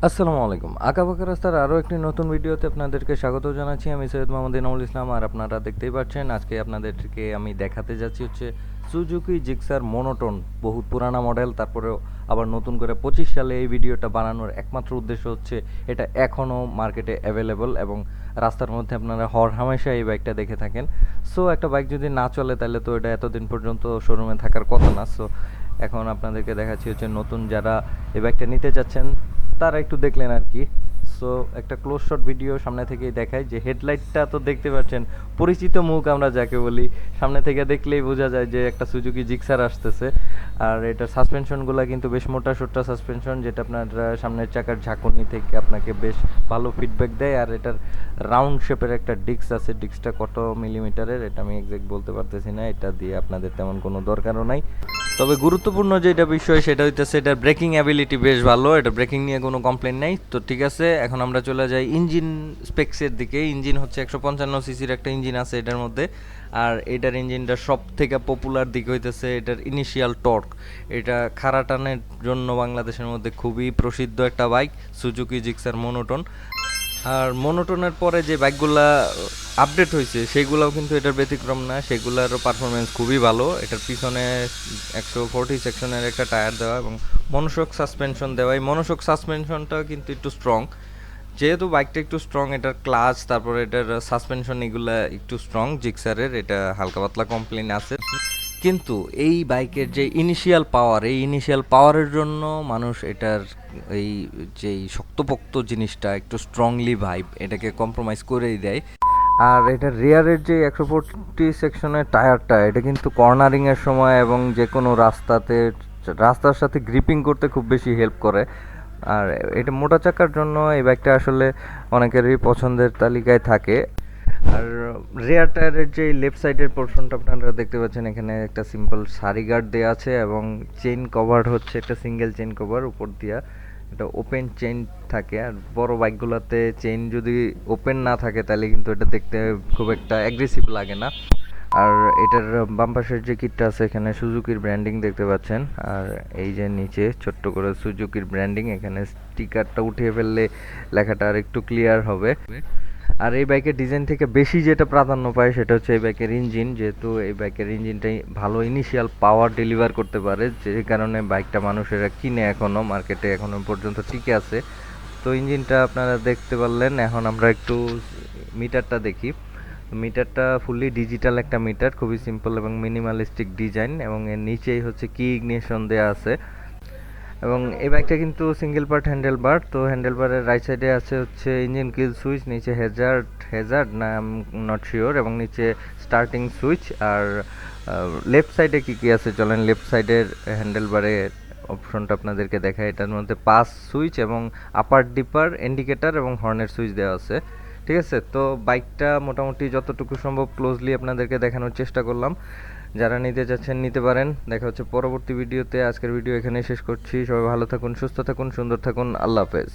আসসালামু আলাইকুম। আঁকাবাঁকা রাস্তার আরও একটি নতুন ভিডিওতে আপনাদেরকে স্বাগত জানাচ্ছি। আমি সৈয়দ মোহাম্মদ ইনামুল ইসলাম, আর আপনারা দেখতেই পাচ্ছেন আজকে আপনাদেরকে আমি দেখাতে যাচ্ছি হচ্ছে সুজুকি জিক্সার মনোটোন। বহুত পুরানা মডেল, তারপরেও আবার নতুন করে 25 সালে এই ভিডিওটা বানানোর একমাত্র উদ্দেশ্য হচ্ছে এটা এখনও মার্কেটে অ্যাভেলেবল এবং রাস্তার মধ্যে আপনারা হামেশা এই বাইকটা দেখে থাকেন। সো একটা বাইক যদি না চলে তাহলে তো এটা এতদিন পর্যন্ত শোরুমে থাকার কথা না। সো এখন আপনাদেরকে দেখাচ্ছি হচ্ছে নতুন যারা এই বাইকটা নিতে চাচ্ছেন তারা একটু দেখলেন আর কি। সো একটা ক্লোজ শট ভিডিও সামনে থেকেই দেখায় যে হেডলাইটটা তো দেখতে পাচ্ছেন, পরিচিত মুখ আমরা যাকে বলি, সামনে থেকে দেখলেই বোঝা যায় যে একটা সুজুকি জিক্সার আসতেছে। আর এটার সাসপেনশনগুলো কিন্তু বেশ মোটা সোটা সাসপেনশন, যেটা আপনার সামনের চাকার ঝাঁকুনি থেকে আপনাকে বেশ ভালো ফিডব্যাক দেয়। আর এটার রাউন্ড শেপের একটা ডিস্ক আছে, ডিস্কটা কত মিলিমিটারের এটা আমি এক্সাক্ট বলতে পারতেছি না, এটা দিয়ে আপনাদের তেমন কোনো দরকারও নাই। তবে গুরুত্বপূর্ণ যেটা বিষয় সেটা হইতেছে এটার ব্রেকিং অ্যাবিলিটি বেশ ভালো, এটা ব্রেকিং নিয়ে কোনো কমপ্লেন নেই। তো ঠিক আছে, এখন আমরা চলে যাই ইঞ্জিন স্পেক্সের দিকে। ইঞ্জিন হচ্ছে 155 সিসির একটা ইঞ্জিন আছে এটার মধ্যে। আর এটার ইঞ্জিনটা সব থেকে পপুলার দিক হইতেছে এটার ইনিশিয়াল টর্ক। এটা খাড়া টানের জন্য বাংলাদেশের মধ্যে খুবই প্রসিদ্ধ একটা বাইক, সুজুকি জিক্সার মনোটন। আর মনোটনের পরে যে বাইকগুলা আপডেট হয়েছে সেগুলোও কিন্তু এটার ব্যতিক্রম না, সেগুলোরও পারফরমেন্স খুবই ভালো। এটার পিছনে 140 সেকশনের একটা টায়ার দেওয়া এবং মনোশক সাসপেনশন দেওয়া। এই মনোশক সাসপেনশনটাও কিন্তু একটু স্ট্রং, যেহেতু বাইকটা একটু স্ট্রং, এটার ক্লাচ তারপরে এটার সাসপেনশন এগুলা একটু স্ট্রং জিক্সারের, এটা হালকা পাতলা কমপ্লেন আছে। কিন্তু এই বাইকের যে ইনিশিয়াল পাওয়ার, এই ইনিশিয়াল পাওয়ারের জন্য মানুষ এটার এই যেই শক্তপোক্ত জিনিসটা একটু স্ট্রংলি ভাইব এটাকে কম্প্রোমাইজ করেই দেয়। আর এটার রিয়ারের যে 140 সেকশনের টায়ারটা, এটা কিন্তু কর্নারিংয়ের সময় এবং যে কোনো রাস্তার সাথে গ্রিপিং করতে খুব বেশি হেল্প করে। আর এটা মোটা চাকার জন্য এই বাইকটা আসলে অনেকেরই পছন্দের তালিকায় থাকে। আর রেয়ার টায়ারের যে লেফট সাইডের পোর্শনটা আপনারা দেখতে পাচ্ছেন, এখানে একটা সিম্পল সারি গার্ড দেওয়া আছে এবং চেইন কভার হচ্ছে একটা সিঙ্গেল চেইন কভার উপর দিয়া, এটা ওপেন চেইন থাকে। আর বড় বাইকগুলোতে চেইন যদি ওপেন না থাকে তাহলে কিন্তু এটা দেখতে খুব একটা অ্যাগ্রেসিভ লাগে না। আর এটার বাম পাশের যে কিটটা আছে এখানে সুজুকির ব্র্যান্ডিং দেখতে পাচ্ছেন। আর এই যে নিচে ছোট্ট করে সুজুকির ব্র্যান্ডিং, এখানে স্টিকারটা উঠিয়ে ফেললে লেখাটা আর একটু ক্লিয়ার হবে। আর এই বাইকের ডিজাইন থেকে বেশি যেটা প্রাধান্য পায় সেটা হচ্ছে এই বাইকের ইঞ্জিন, যেহেতু এই বাইকের ইঞ্জিনটাই ভালো ইনিশিয়াল পাওয়ার ডেলিভার করতে পারে, যে কারণে বাইকটা মানুষেরা কিনে, এখনও মার্কেটে এখনও পর্যন্ত টিকে আছে। তো ইঞ্জিনটা আপনারা দেখতে পারলেন। এখন আমরা একটু মিটারটা দেখি। মিটারটা ফুললি ডিজিটাল একটা মিটার, খুবই সিম্পল এবং মিনিমালিস্টিক ডিজাইন, এবং এর নিচেই হচ্ছে কি ইগনিশন দেওয়া আছে। এবং এই বাইকটা কিন্তু সিঙ্গেল পার্ট হ্যান্ডেল বার। তো হ্যান্ডেল বারের রাইট সাইডে আছে হচ্ছে ইঞ্জিন কিল সুইচ, নিচে হেজার্ড না নট শিওর, এবং নিচে স্টার্টিং সুইচ। আর লেফট সাইডে কি আছে চলেন লেফট সাইডের হ্যান্ডেল বারের অপশনটা আপনাদেরকে দেখায়। এটার মধ্যে পাস সুইচ এবং আপার ডিপার ইন্ডিকেটার এবং হর্নের সুইচ দেওয়া আছে। ঠিক আছে, তো বাইকটা মোটামুটি যতটুকু সম্ভব ক্লোজলি আপনাদেরকে দেখানোর চেষ্টা করলাম। যারা নিতে চাচ্ছেন নিতে পারেন। দেখা হচ্ছে পরবর্তী ভিডিওতে। আজকের ভিডিও এখানেই শেষ করছি। সবাই ভালো থাকুন, সুস্থ থাকুন, সুন্দর থাকুন। আল্লাহ হাফেজ।